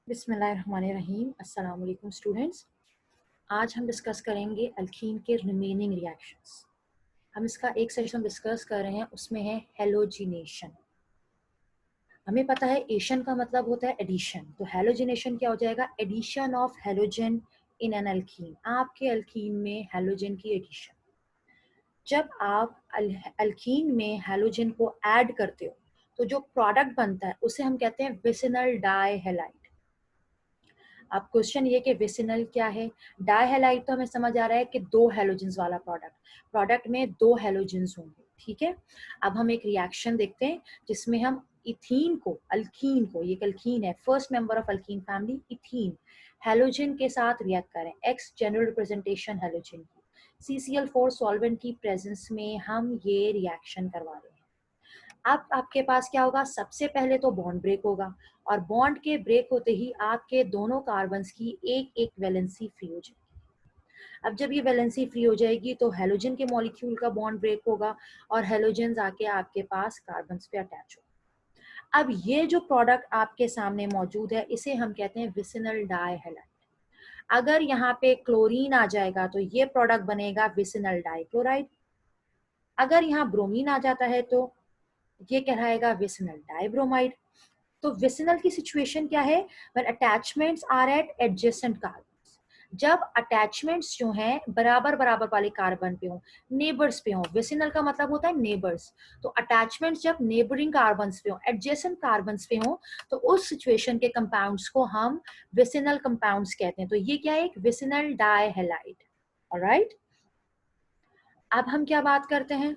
बिस्मिल्लाहिर्रहमानिर्रहीम। अस्सलाम वालेकुम स्टूडेंट्स। आज हम डिस्कस करेंगे अल्कीन के रिमेनिंग रिएक्शंस। हम इसका एक सेशन डिस्कस कर रहे हैं, उसमें है हेलोजिनेशन। हमें पता है एशन का मतलब होता है एडिशन, तो हेलोजिनेशन क्या हो जाएगा? Addition of halogen in an alkene. आपके अल्कीन में हेलोजन की एडिशन। जब आप अल्कीन में हेलोजन को ऐड करते हो तो जो प्रोडक्ट बनता है उसे हम कहते हैं विसिनल डाइहैलाइड। अब क्वेश्चन ये कि विसिनल क्या है? डाइहैलाइड तो हमें समझ आ रहा है कि दो हेलोजेंस वाला प्रोडक्ट में दो हेलोजेंस होंगे, ठीक है। अब हम एक रिएक्शन देखते हैं जिसमें हम इथीन को, अल्कीन को, ये अल्कीन है, first member of alkyne family, ethene halogen के साथ रिएक्ट करें, एक्स जनरल रिप्रेजेंटेशन हेलोजन की, CCl4 सॉल्वेंट की प्रेजेंस में हम ये रिएक्शन करवा रहे हैं। अब आपके पास क्या होगा? सबसे पहले तो बॉन्ड ब्रेक होगा, और बॉन्ड के ब्रेक होते ही आपके दोनों कार्बन्स की एक एक वैलेंसी फ्री हो जाएगी। अब जब ये वैलेंसी फ्री हो जाएगी तो हेलोजन के मॉलिक्यूल का बॉन्ड ब्रेक होगा और हेलोजन आके आपके पास कार्बन्स पे अटैच होगा। अब ये जो प्रोडक्ट आपके सामने मौजूद है इसे हम कहते हैं विसिनल डाइहैलाइड। अगर यहाँ पे क्लोरीन आ जाएगा तो ये प्रोडक्ट बनेगा विसिनल डाइक्लोराइड। अगर यहाँ ब्रोमीन आ जाता है तो ये कहलाएगा विसिनल डाइब्रोमाइड। तो विसिनल की सिचुएशन क्या है? When attachments are at adjacent carbon. जब अटैचमेंट्स जो हैं बराबर बराबर वाले कार्बन पे हो, नेबर्स पे हो, विसिनल का मतलब होता है नेबर्स, तो अटैचमेंट्स जब नेबरिंग कार्बन्स पे हो, एडजेसेंट कार्बन्स पे हो, तो उस सिचुएशन के कंपाउंड्स को हम विसिनल कंपाउंड्स कहते हैं। तो ये क्या है? एक विसिनल डाइहैलाइड। ऑलराइट, अब हम क्या बात करते हैं?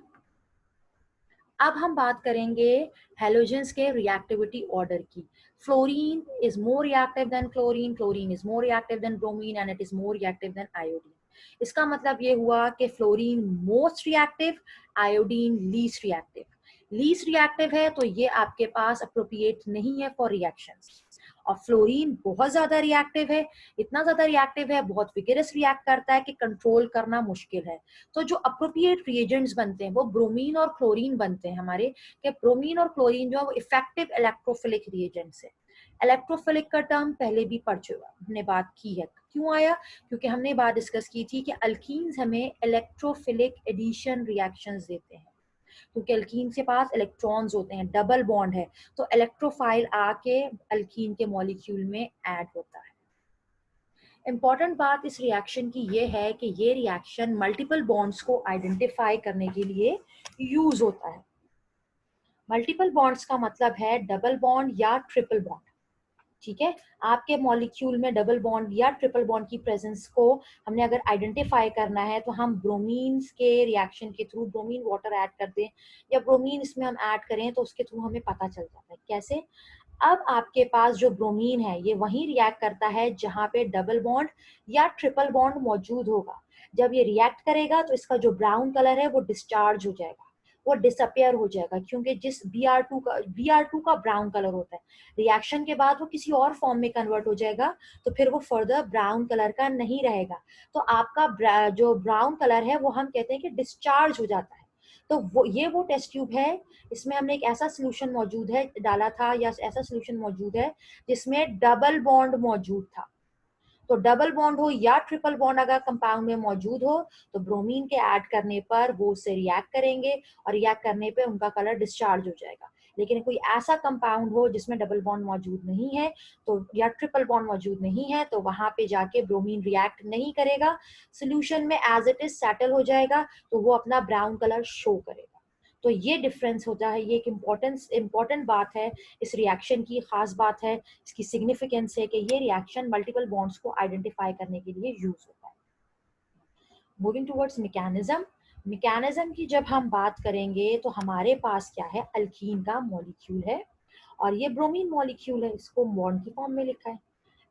अब हम बात करेंगे हेलोजेंस के रिएक्टिविटी ऑर्डर की। Fluorine is more reactive than chlorine, chlorine is more reactive than bromine and it is more reactive than iodine. इसका मतलब ये हुआ कि fluorine most reactive, iodine least reactive. Least reactive है तो ये आपके पास अप्रोप्रिएट नहीं है फॉर रिएक्शंस। और फ्लोरीन बहुत ज्यादा रिएक्टिव है, इतना ज्यादा रिएक्टिव है, बहुत विगरस रिएक्ट करता है कि कंट्रोल करना मुश्किल है। तो जो अप्रोप्रिएट रिएजेंट्स बनते हैं वो ब्रोमीन और क्लोरीन बनते हैं हमारे, कि ब्रोमीन और क्लोरीन जो है वो इफेक्टिव इलेक्ट्रोफिलिक रिएजेंट्स है। इलेक्ट्रोफिलिक का टर्म पहले भी पढ़ चुका, हमने बात की है। क्यों आया? क्योंकि हमने बात डिस्कस की थी कि अल्कीन्स हमें इलेक्ट्रोफिलिक एडिशन रिएक्शंस देते हैं, क्योंकि अल्कीन के पास इलेक्ट्रॉन्स होते हैं, डबल बॉन्ड है, तो इलेक्ट्रोफाइल आके अल्कीन के मॉलिक्यूल में ऐड होता है। इंपॉर्टेंट बात इस रिएक्शन की ये है कि ये रिएक्शन मल्टीपल बॉन्ड्स को आइडेंटिफाई करने के लिए यूज होता है। मल्टीपल बॉन्ड्स का मतलब है डबल बॉन्ड या ट्रिपल बॉन्ड, ठीक है। आपके मॉलिक्यूल में डबल बॉन्ड या ट्रिपल बॉन्ड की प्रेजेंस को हमने अगर आइडेंटिफाई करना है तो हम ब्रोमीन के रिएक्शन के थ्रू, ब्रोमीन वाटर ऐड कर दें या ब्रोमीन इसमें हम ऐड करें तो उसके थ्रू हमें पता चल जाता है। कैसे? अब आपके पास जो ब्रोमीन है ये वहीं रिएक्ट करता है जहां पे डबल बॉन्ड या ट्रिपल बॉन्ड मौजूद होगा। जब ये रिएक्ट करेगा तो इसका जो ब्राउन कलर है वो डिस्चार्ज हो जाएगा, वो डिसअपियर हो जाएगा, क्योंकि जिस Br2 का ब्राउन कलर होता है, रिएक्शन के बाद वो किसी और फॉर्म में कन्वर्ट हो जाएगा, तो फिर वो फर्दर ब्राउन कलर का नहीं रहेगा। तो आपका जो ब्राउन कलर है वो हम कहते हैं कि डिस्चार्ज हो जाता है। तो वो टेस्ट ट्यूब है, इसमें हमने एक ऐसा सोल्यूशन मौजूद है डाला था, या ऐसा सोल्यूशन मौजूद है जिसमें डबल बॉन्ड मौजूद था। तो डबल बॉन्ड हो या ट्रिपल बॉन्ड अगर कंपाउंड में मौजूद हो तो ब्रोमीन के ऐड करने पर वो उससे रिएक्ट करेंगे और रिएक्ट करने पे उनका कलर डिस्चार्ज हो जाएगा। लेकिन कोई ऐसा कंपाउंड हो जिसमें डबल बॉन्ड मौजूद नहीं है तो, या ट्रिपल बॉन्ड मौजूद नहीं है, तो वहां पे जाके ब्रोमीन रिएक्ट नहीं करेगा, सोल्यूशन में एज इट इज सेटल हो जाएगा, तो वो अपना ब्राउन कलर शो करेगा। तो ये डिफरेंस होता है, ये एक इम्पोर्टेंट बात है, इस रिएक्शन की खास बात है, इसकी सिग्निफिकेंस है कि ये रिएक्शन मल्टीपल बॉन्ड्स को आइडेंटिफाई करने के लिए यूज होता है। Moving towards mechanism. मैकेनिज्म की जब हम बात करेंगे तो हमारे पास क्या है? अल्कीन का मॉलिक्यूल है और ये ब्रोमीन मॉलिक्यूल है, इसको बॉन्ड की फॉर्म में लिखा है।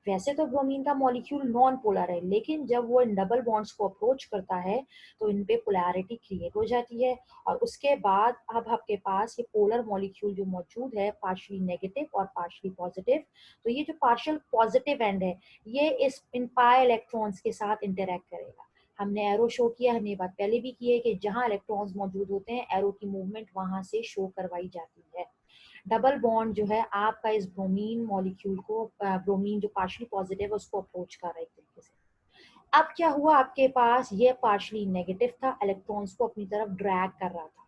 वैसे तो ब्रोमीन का मॉलिक्यूल नॉन पोलर है, लेकिन जब वो इन डबल बॉन्ड्स को अप्रोच करता है तो इन पे पोलैरिटी क्रिएट हो जाती है, और उसके बाद अब आपके पास ये पोलर मॉलिक्यूल जो मौजूद है, पार्शियली नेगेटिव और पार्शियली पॉजिटिव, तो ये जो पार्शियल पॉजिटिव एंड है ये इस इन पाई इलेक्ट्रॉन्स के साथ इंटरेक्ट करेगा। हमने एरो शो किया, हमने ये बात पहले भी की है कि जहां इलेक्ट्रॉन्स मौजूद होते हैं एरो की मूवमेंट वहां से शो करवाई जाती है। डबल बॉन्ड जो है आपका इस ब्रोमीन मॉलिक्यूल को, ब्रोमीन जो पार्शली पॉजिटिव है उसको अप्रोच कर रहा है एक तरीके से। अब क्या हुआ, आपके पास ये पार्शली नेगेटिव था, इलेक्ट्रॉन्स को अपनी तरफ ड्रैग कर रहा था।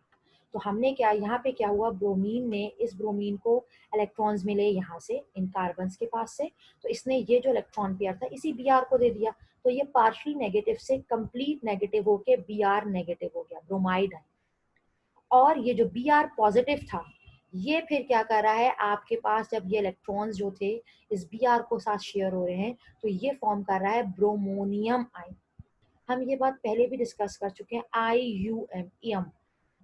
तो हमने क्या यहाँ पे क्या हुआ, ब्रोमीन ने, इस ब्रोमीन को इलेक्ट्रॉन्स मिले यहाँ से इन कार्बन्स के पास से, तो इसने ये जो इलेक्ट्रॉन पेयर था इसी बी आर को दे दिया। तो ये पार्शली नेगेटिव से कंप्लीट नेगेटिव होके बी आर नेगेटिव हो गया, ब्रोमाइड है। और ये जो बी आर पॉजिटिव था, ये फिर क्या कर रहा है, आपके पास जब ये इलेक्ट्रॉन्स जो थे इस बी आर को साथ शेयर हो रहे हैं, तो ये फॉर्म कर रहा है ब्रोमोनियम आयन। हम ये बात पहले भी डिस्कस कर चुके हैं, आई यू एम एम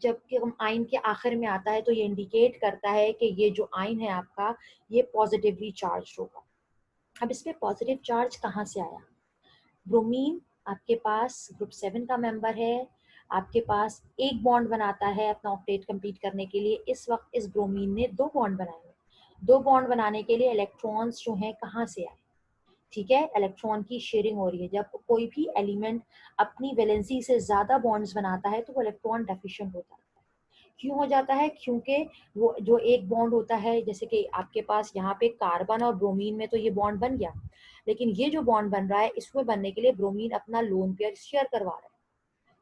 जब कि हम आयन के आखिर में आता है तो ये इंडिकेट करता है कि ये जो आयन है आपका ये पॉजिटिवली चार्ज होगा। अब इसमें पॉजिटिव चार्ज कहाँ से आया, ब्रोमीन आपके पास ग्रुप 7 का मेंबर है, आपके पास एक बॉन्ड बनाता है अपना ऑक्टेट कंप्लीट करने के लिए। इस वक्त इस ब्रोमीन ने दो बॉन्ड बनाए हैं। दो बॉन्ड बनाने के लिए इलेक्ट्रॉन्स जो हैं कहाँ से आए, ठीक है, इलेक्ट्रॉन की शेयरिंग हो रही है। जब कोई भी एलिमेंट अपनी वैलेंसी से ज्यादा बॉन्ड्स बनाता है तो वो इलेक्ट्रॉन डेफिशिएंट होता है। क्यों हो जाता है, क्योंकि वो जो एक बॉन्ड होता है, जैसे कि आपके पास यहाँ पे कार्बन और ब्रोमीन में तो ये बॉन्ड बन गया, लेकिन ये जो बॉन्ड बन रहा है इसमें बनने के लिए ब्रोमीन अपना लोन पेयर शेयर करवा रहा है,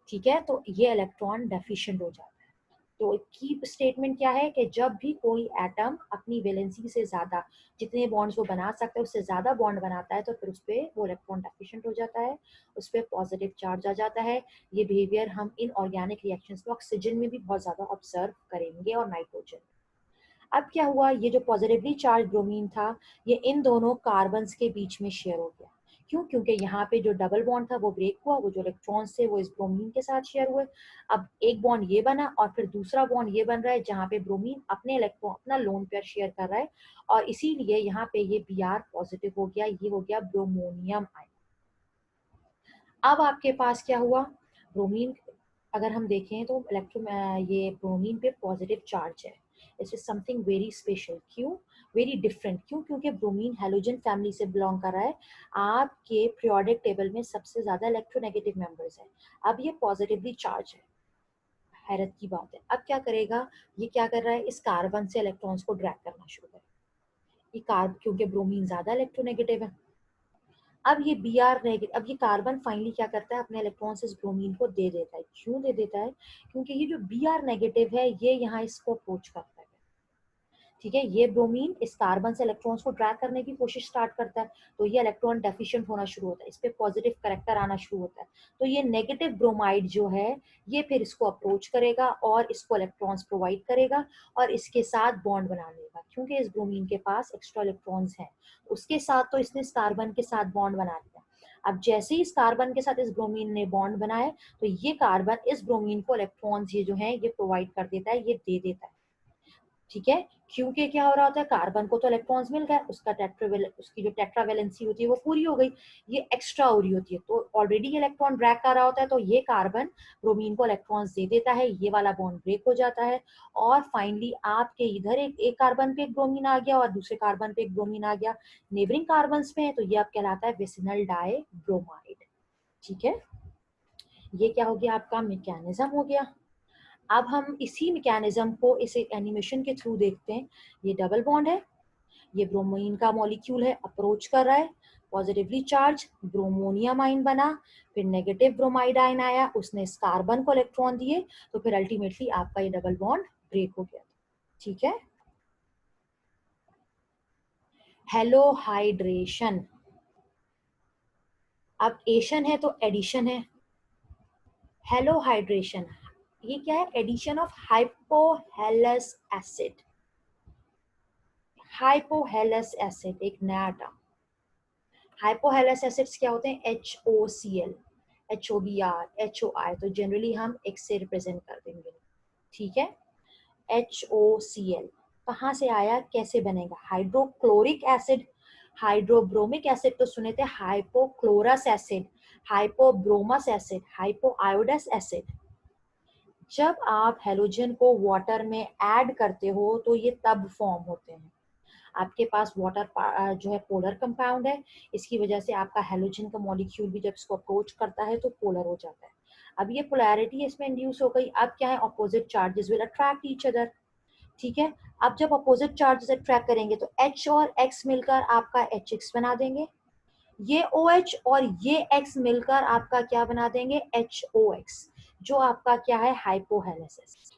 ठीक है, तो ये इलेक्ट्रॉन डेफिशिएंट हो जाता है। तो की स्टेटमेंट क्या है कि जब भी कोई एटम अपनी वैलेंसी से ज्यादा, जितने बॉन्ड्स वो बना सकता है उससे ज्यादा बॉन्ड बनाता है, तो फिर उस पर वो इलेक्ट्रॉन डेफिशिएंट हो जाता है, उस पर पॉजिटिव चार्ज आ जाता है। ये बिहेवियर हम इन ऑर्गेनिक रिएक्शंस में ऑक्सीजन में भी बहुत ज्यादा ऑब्जर्व करेंगे और नाइट्रोजन। अब क्या हुआ, ये जो पॉजिटिवली चार्ज ब्रोमीन था ये इन दोनों कार्बन्स के बीच में शेयर हो गया। क्यों, क्योंकि यहाँ पे जो डबल बॉन्ड था वो ब्रेक हुआ, वो जो इलेक्ट्रॉन्स थे वो इस ब्रोमीन के साथ शेयर हुए। अब एक बॉन्ड ये बना और फिर दूसरा बॉन्ड ये बन रहा है जहाँ पे ब्रोमीन अपने इलेक्ट्रॉन अपना लोन पेयर शेयर कर रहा है, और इसीलिए यहाँ पे ये बी आर पॉजिटिव हो गया, ये हो गया ब्रोमोनियम आयन। अब आपके पास क्या हुआ, ब्रोमीन अगर हम देखें तो ये ब्रोमीन पे पॉजिटिव चार्ज है। This is something very special, क्यों, वेरी डिफरेंट, क्यों, क्योंकि ब्रोमीन हेलोजन फैमिली से बिलोंग कर रहा है। आपके पीरियोडिक टेबल में सबसे ज्यादा इलेक्ट्रोनेगेटिव मेंबर्स हैं। अब ये पॉजिटिवली चार्ज है, हैरत की बात है। अब क्या करेगा, ये क्या कर रहा है, इस कार्बन से इलेक्ट्रॉन्स को ड्रैग करना शुरू करेगा। ये कार्ब क्योंकि ब्रोमीन ज्यादा इलेक्ट्रोनेगेटिव है। अब ये बी आर नेगेटिव, अब ये कार्बन फाइनली क्या करता है, अपने इलेक्ट्रॉन्स इस ब्रोमीन को दे देता है। क्यों दे देता है, क्योंकि ये जो बी आर नेगेटिव है ये यहाँ इसको अप्रोच करता है, ठीक है, ये ब्रोमीन इस कार्बन से इलेक्ट्रॉन्स को ड्रैग करने की कोशिश स्टार्ट करता है, तो ये इलेक्ट्रॉन डेफिशिएंट होना शुरू होता है, इस पे पॉजिटिव करेक्टर आना शुरू होता है। तो ये नेगेटिव ब्रोमाइड जो है ये फिर इसको अप्रोच करेगा और इसको इलेक्ट्रॉन्स प्रोवाइड करेगा और इसके साथ बॉन्ड बना लेगा, क्योंकि इस ब्रोमीन के पास एक्स्ट्रा इलेक्ट्रॉन्स हैं। उसके साथ तो इसने इस कार्बन के साथ बॉन्ड बना लिया। अब जैसे ही इस कार्बन के साथ इस ब्रोमीन ने बॉन्ड बनाए, तो ये कार्बन इस ब्रोमीन को इलेक्ट्रॉन्स ये जो है ये प्रोवाइड कर देता है, ये दे देता है, ठीक है। क्योंकि क्या हो रहा होता है, कार्बन को तो इलेक्ट्रॉन्स मिल गए, उसका उसकी जो टेट्रावेलेंसी होती है वो पूरी हो गई, ये एक्स्ट्रा हो रही होती है, तो ऑलरेडी इलेक्ट्रॉन ड्रैग कर रहा होता है, तो ये कार्बन ब्रोमीन को इलेक्ट्रॉन्स दे देता है, ये वाला बॉन्ड ब्रेक हो जाता है, और फाइनली आपके इधर एक कार्बन पे एक ब्रोमीन आ गया और दूसरे कार्बन पे एक ब्रोमीन आ गया, नेबरिंग कार्बन में है, तो ये अब कहलाता है विसिनल डाई ब्रोमाइड, ठीक है। ये क्या हो गया, आपका मैकेनिज्म हो गया। अब हम इसी मैकेनिज्म को इस एनिमेशन के थ्रू देखते हैं। ये डबल बॉन्ड है, ये ब्रोमीन का मॉलिक्यूल है, अप्रोच कर रहा है, पॉजिटिवली चार्ज ब्रोमोनियम आयन बना, फिर नेगेटिव ब्रोमाइड आयन आया, उसने इस कार्बन को इलेक्ट्रॉन दिए, तो फिर अल्टीमेटली आपका ये डबल बॉन्ड ब्रेक हो गया, ठीक है। हेलोहाइड्रेशन, अब एशन है तो एडिशन है, हेलोहाइड्रेशन ये क्या है, addition of hypohalous acid, hypohalous acid एक नया टर्म। हाइपोहेलस एसिड्स क्या होते हैं, HOCl, HOBr, HOI, तो जनरली हम X से रिप्रेजेंट कर देंगे, ठीक है। HOCl कहाँ से आया, कैसे बनेगा, हाइड्रोक्लोरिक एसिड, हाइड्रोब्रोमिक एसिड तो सुने थे, हाइपोक्लोरस एसिड, हाइपोब्रोमस एसिड, हाइपोआयोडस एसिड। जब आप हेलोजन को वाटर में ऐड करते हो तो ये तब फॉर्म होते हैं। आपके पास वाटर जो है पोलर कंपाउंड है, इसकी वजह से आपका हेलोजन का मॉलिक्यूल भी जब इसको अप्रोच करता है तो पोलर हो जाता है। अब ये पोलैरिटी इसमें इंड्यूस हो गई, अब क्या है, opposite charges will attract each other, ठीक है। अब जब अपोजिट चार्जेस अट्रैक्ट करेंगे तो H और X मिलकर आपका HX बना देंगे, ये OH और ये X मिलकर आपका क्या बना देंगे, HOX, जो आपका क्या है, हाइपोहेलेस एसिड।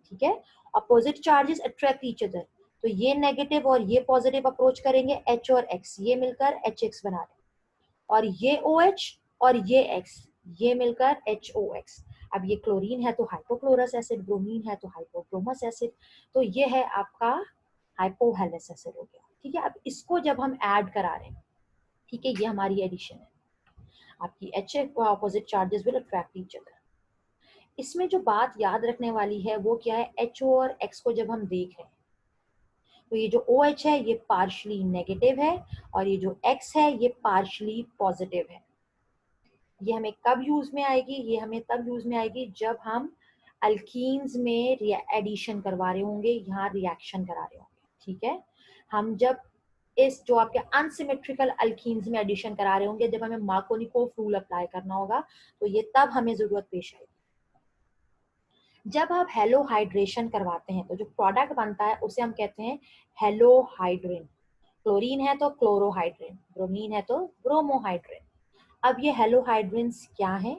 ठीक है। Opposite charges attract each other, तो ये नेगेटिव और ये पॉजिटिव अप्रोच करेंगे, H और X ये मिलकर HX बना देंगे, और ये OH और ये X ये मिलकर HOX। अब ये क्लोरीन है तो हाइपोक्लोरस एसिड, ब्रोमीन है तो हाइपोक्रोमस एसिड, तो ये है आपका हाइपोहेलेस एसिड हो गया। ठीक है। अब इसको जब हम ऐड करा रहे हैं, ठीक है, ये हमारी एडिशन है, आपकी H opposite charges will attract each other. इसमें जो बात याद रखने वाली है वो क्या है, HO और X को जब हम देख रहे हैं तो ये जो OH है ये पार्शली नेगेटिव है, और ये जो X है ये पार्शली पॉजिटिव है। ये हमें कब यूज में आएगी, ये हमें तब यूज में आएगी जब हम अल्कीन्स में एडिशन करवा रहे होंगे, यहाँ रिएक्शन करा रहे होंगे। ठीक है। हम जब इस जो आपके अनसिमेट्रिकल अल्कीन्स में एडिशन करा रहे होंगे, जब हमें मार्कोनिकोव रूल अप्लाई करना होगा, तो ये तब हमें जरूरत पेश आएगी। जब आप हेलोहाइड्रेशन करवाते हैं तो जो प्रोडक्ट बनता है उसे हम कहते हैं हेलोहाइड्रिन। क्लोरीन है तो क्लोरोहाइड्रिन, ब्रोमीन है तो ब्रोमोहाइड्रिन। अब ये हेलोहाइड्रिन्स क्या हैं,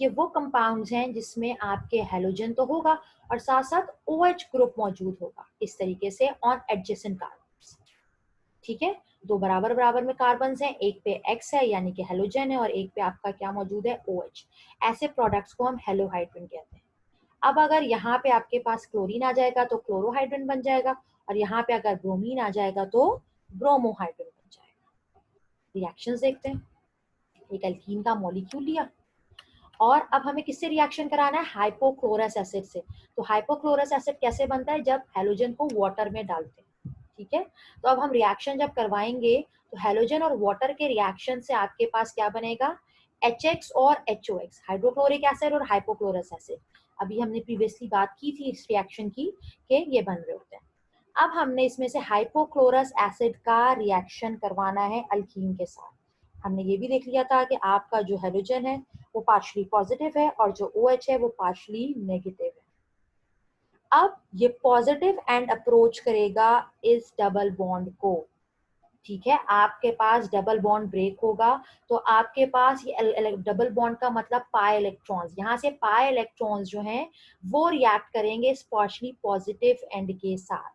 ये वो कंपाउंड्स हैं जिसमें आपके हेलोजन तो होगा और साथ साथ OH ग्रुप मौजूद होगा, इस तरीके से ऑन एडजेसेंट कार्बन्स। ठीक है। दो बराबर बराबर में कार्बन्स हैं, एक पे X है यानी कि हेलोजन है, और एक पे आपका क्या मौजूद है, OH। ऐसे प्रोडक्ट्स को हम हेलोहाइड्रिन कहते हैं। अब अगर यहाँ पे आपके पास क्लोरीन आ जाएगा तो क्लोरोहाइड्रिन बन जाएगा, और यहाँ पे अगर ब्रोमीन आ जाएगा तो ब्रोमोहाइड्रिन बन जाएगा। रिएक्शंस देखते हैं। एक एल्कीन का मॉलिक्यूल लिया, और अब हमें किससे रिएक्शन कराना है, हाइपोक्लोरस एसिड से। तो हाइपोक्लोरस एसिड कैसे बनता है, जब हेलोजन को वाटर में डालते हैं। ठीक है। तो अब हम रिएक्शन जब करवाएंगे तो हेलोजन और वाटर के रिएक्शन से आपके पास क्या बनेगा, HX और HOX, हाइड्रोक्लोरिक एसिड और हाइपोक्लोरस एसिड। अभी हमने प्रीवियसली बात की थी इस रिएक्शन की कि ये बन रहे होते हैं। अब हमने इसमें से हाइपोक्लोरस एसिड का रिएक्शन करवाना है अल्कीन के साथ। हमने ये भी देख लिया था कि आपका जो हेलोजन है वो पार्शली पॉजिटिव है और जो OH है वो पार्शली नेगेटिव है। अब ये पॉजिटिव एंड अप्रोच करेगा इस डबल बॉन्ड को। ठीक है। आपके पास डबल बॉन्ड ब्रेक होगा तो आपके पास ये डबल बॉन्ड का मतलब पाई इलेक्ट्रॉन्स, यहाँ से पाई इलेक्ट्रॉन्स जो हैं वो रिएक्ट करेंगे इस पार्शली पॉजिटिव एंड के साथ,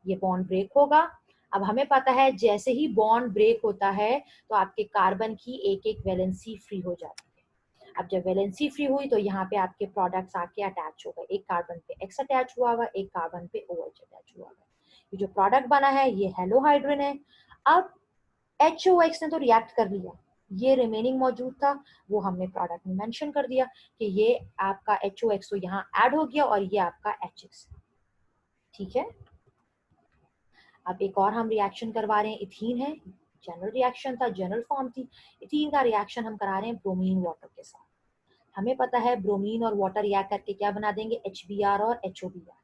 ये बॉन्ड ब्रेक होगा। अब हमें पता है जैसे ही बॉन्ड ब्रेक होता है तो आपके कार्बन की एक एक वैलेंसी फ्री हो जाती है। अब जब वैलेंसी फ्री हुई तो यहाँ पे आपके प्रोडक्ट्स आके अटैच हो गए, एक कार्बन पे X अटैच हुआ हुआ, एक कार्बन पे OH अटैच हुआ हुआ। ये जो प्रोडक्ट बना है ये हेलोहाइड्रिन है। अब HOX ने तो रिएक्ट कर लिया, ये रिमेनिंग मौजूद था वो हमने प्रोडक्ट में मेंशन कर दिया कि ये आपका HOX तो यहाँ ऐड हो गया और ये आपका HX। ठीक है। अब एक और हम रिएक्शन करवा रहे हैं, इथीन है, जनरल रिएक्शन था, जनरल फॉर्म थी। इथीन का रिएक्शन हम करा रहे हैं ब्रोमीन वाटर के साथ। हमें पता है ब्रोमीन और वाटर रिएक्ट करके क्या बना देंगे, HBr और HOBr।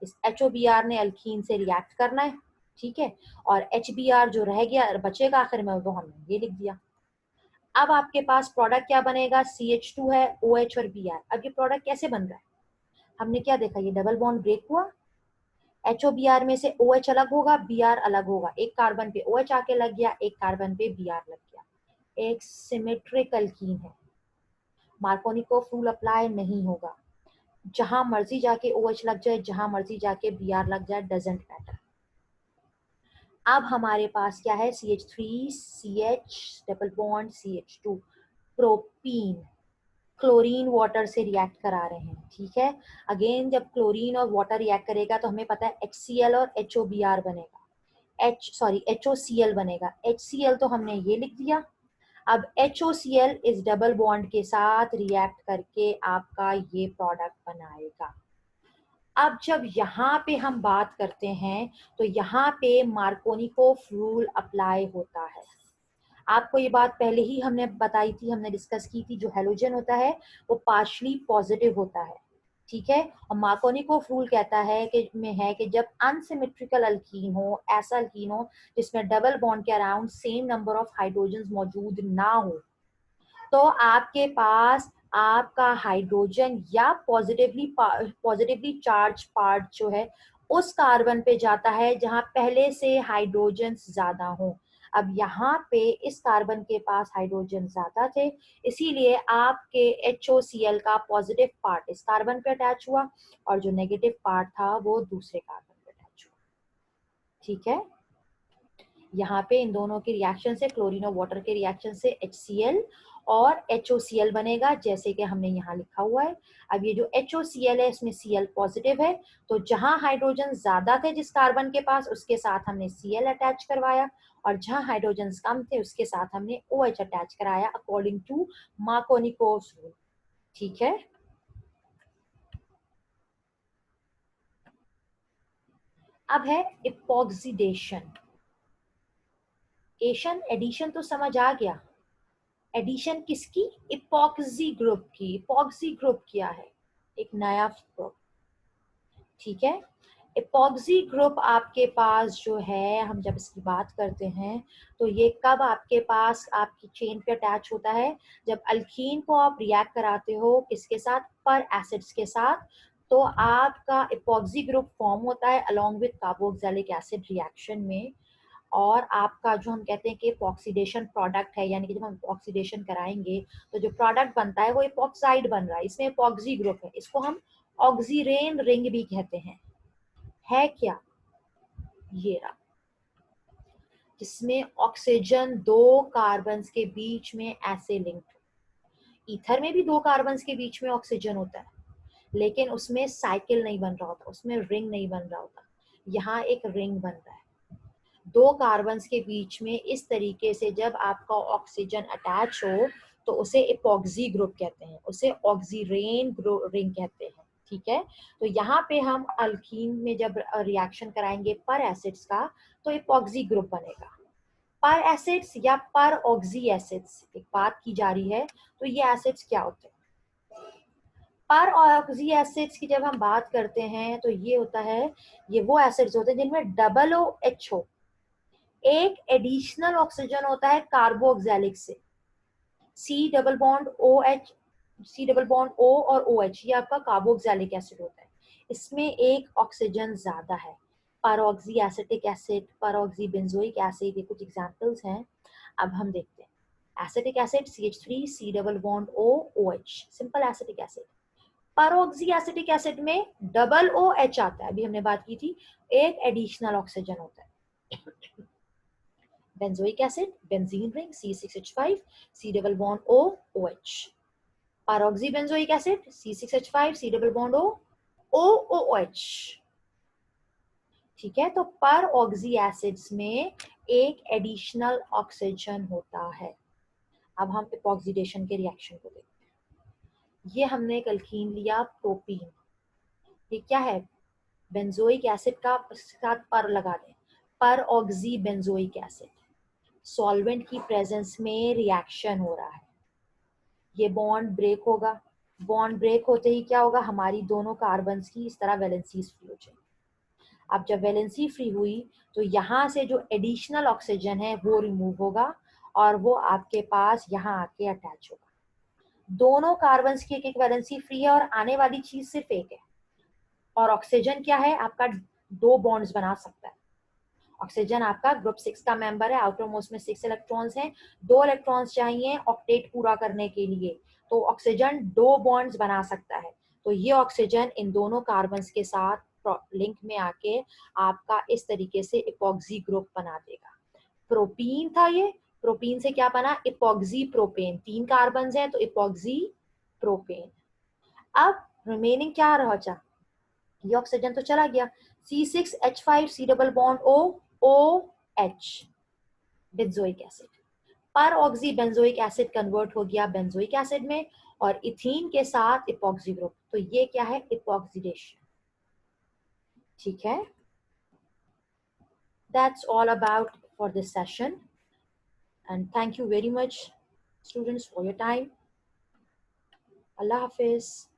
इस HOBr ने अल्कीन से रिएक्ट करना है। ठीक है। और HBr जो रह गया बचेगा आखिर में वो हमने ये लिख दिया। अब आपके पास प्रोडक्ट क्या बनेगा, CH2 है, OH और Br। अब ये प्रोडक्ट कैसे बन रहा है, हमने क्या देखा, ये डबल बॉन्ड ब्रेक हुआ, HOBr में से OH अलग होगा, Br अलग होगा, एक कार्बन पे OH आके लग गया, एक कार्बन पे Br लग गया। एक सिमेट्रिक अल्कीन है, मार्कोनिकोव रूल अप्लाई नहीं होगा, जहां मर्जी जाके OH लग जाए, जहां मर्जी जाके Br लग जाए, डजेंट मैटर। अब हमारे पास क्या है, CH3CH double bond CH2, propene, chlorine water से रिएक्ट करा रहे हैं। ठीक है। अगेन जब क्लोरीन और वाटर रिएक्ट करेगा तो हमें पता है HCl और HOBr बनेगा, HOCl बनेगा। HCl तो हमने ये लिख दिया। अब HOCl इस डबल बॉन्ड के साथ रिएक्ट करके आपका ये प्रोडक्ट बनाएगा। अब जब यहाँ पे हम बात करते हैं तो यहाँ पे मार्कोनिकोव रूल अप्लाई होता है। आपको ये बात पहले ही हमने बताई थी, हमने डिस्कस की थी, जो हेलोजन होता है वो पार्शली पॉजिटिव होता है। ठीक है। और मार्कोनिकोव रूल कहता है कि जब अनसिमेट्रिकल अल्कीन हो, ऐसा अल्कीन हो जिसमें डबल बॉन्ड के around same number of hydrogen मौजूद ना हो, तो आपके पास आपका हाइड्रोजन या पॉजिटिवली चार्ज पार्ट जो है उस कार्बन पे जाता है जहां पहले से हाइड्रोजन ज्यादा हो। अब यहाँ पे इस कार्बन के पास हाइड्रोजन ज्यादा थे, इसीलिए आपके HOCl का पॉजिटिव पार्ट इस कार्बन पे अटैच हुआ और जो नेगेटिव पार्ट था वो दूसरे कार्बन पे अटैच हुआ। ठीक है, यहाँ पे इन दोनों के रिएक्शन से, क्लोरीन और वाटर के रिएक्शन से HCl और HOCl बनेगा, जैसे कि हमने यहाँ लिखा हुआ है। अब ये जो HOCl है इसमें Cl पॉजिटिव है, तो जहां हाइड्रोजन ज्यादा थे जिस कार्बन के पास उसके साथ हमने Cl अटैच करवाया, और जहां हाइड्रोजन कम थे उसके साथ हमने OH अटैच कराया अकॉर्डिंग टू मार्कोनिकोव्स रूल। ठीक है, अब है इपॉक्सीडेशन। एडिशन तो समझ आ गया। एडिशन किसकी? इपॉक्सी ग्रुप की। इपॉक्सी ग्रुप क्या है? एक नया ग्रुप। ठीक है, इपॉक्सी ग्रुप आपके पास जो है, हम जब इसकी बात करते हैं तो ये कब आपके पास आपकी चेन पे अटैच होता है? जब अल्कीन को आप रिएक्ट कराते हो किसके साथ? पर एसिड्स के साथ, तो आपका इपॉक्सी ग्रुप फॉर्म होता है along with carboxylic acid reaction में। और आपका जो हम कहते हैं कि ऑक्सीडेशन प्रोडक्ट है, यानी कि जब हम ऑक्सीडेशन कराएंगे तो जो प्रोडक्ट बनता है वो इपॉक्साइड बन रहा है, इसमें इपॉक्सी ग्रुप है, इसको हम ऑक्सीरेन रिंग भी कहते हैं। है क्या? ये रहा, जिसमें ऑक्सीजन दो कार्बन के बीच में ऐसे लिंक्ड। ईथर में भी दो कार्बन के बीच में ऑक्सीजन होता है, लेकिन उसमें साइकिल नहीं बन रहा होता, उसमें रिंग नहीं बन रहा होता। यहाँ एक रिंग बन रहा है दो कार्बन्स के बीच में। इस तरीके से जब आपका ऑक्सीजन अटैच हो तो उसे इपॉक्सी ग्रुप कहते हैं, उसे ऑक्सीरेन रिंग कहते हैं। ठीक है, तो यहाँ पे हम अल्कीन में जब रिएक्शन कराएंगे पर एसिड्स का तो इपॉक्सी ग्रुप बनेगा। पर एसिड्स या पर ऑक्सी एसिड्स एक बात की जा रही है, तो ये एसिड्स क्या होते हैं? पर ऑक्सी एसिड्स की जब हम बात करते हैं तो ये होता है, ये वो एसिड्स होते हैं जिनमें डबल OH हो, एक एडिशनल ऑक्सीजन होता है कार्बोक्सिलिक से। सी डबल बॉन्ड ओ और OH, ये आपका कार्बोक्सिलिक एसिड होता है, इसमें एक ऑक्सीजन ज्यादा है। Peroxy acetic acid, peroxy benzoic acid, ये कुछ एग्जांपल्स हैं। अब हम देखते हैं acetic acid CH3 C double bond O OH, simple acetic acid. Peroxy acetic acid में डबल OH आता है, अभी हमने बात की थी, एक एडिशनल ऑक्सीजन होता है। Benzoic acid, benzene ring C6H5, C double bond O, OH. Peroxybenzoic acid C6H5, C double bond O, OOH. ठीक है, तो पर ऑक्सी एसिड्स में एक एडिशनल ऑक्सीजन होता है। अब हम इपॉक्सीडेशन के रिएक्शन को देखते हैं। ये हमने एक अल्कीन लिया प्रोपीन, ये क्या है? बेंजोइक एसिड का साथ पर लगा दें, पर ऑक्सी बेंजोइक एसिड, सॉल्वेंट की प्रेजेंस में रिएक्शन हो रहा है, ये बॉन्ड ब्रेक होगा। बॉन्ड ब्रेक होते ही क्या होगा? हमारी दोनों कार्बन्स की इस तरह वैलेंसीज फ्री हो जाएगी। अब जब वैलेंसी फ्री हुई तो यहाँ से जो एडिशनल ऑक्सीजन है वो रिमूव होगा और वो आपके पास यहाँ आके अटैच होगा। दोनों कार्बन्स की एक एक वैलेंसी फ्री है और आने वाली चीज सिर्फ एक है। और ऑक्सीजन क्या है? आपका दो बॉन्ड्स बना सकता है। ऑक्सीजन आपका ग्रुप 6 का मेंबर है, आउटर मोस्ट में 6 इलेक्ट्रॉन्स हैं, 2 इलेक्ट्रॉन्स चाहिए ऑक्टेट पूरा करने के लिए, तो ऑक्सीजन दो बॉन्ड्स बना सकता है। तो ये ऑक्सीजन इन दोनों कार्बन्स के साथ लिंक में आके आपका इस तरीके से इपॉक्सी ग्रुप बना देगा। प्रोपीन था ये, प्रोपीन से क्या बना? इपॉक्सी प्रोपेन, 3 कार्बन्स हैं तो इपॉक्सी प्रोपेन। अब रिमेनिंग क्या रहा? ये ऑक्सीजन तो चला गया, C6H5 C double bond O OH, benzoic acid. पर ऑक्सी बेंजोइक एसिड कन्वर्ट हो गया बेंजोइक एसिड में और इथीन के साथ इपॉक्सी ग्रुप, तो ये क्या है? इपॉक्सीडेशन। ठीक है, that's all about for this session and thank you very much students for your time. Allah Hafiz.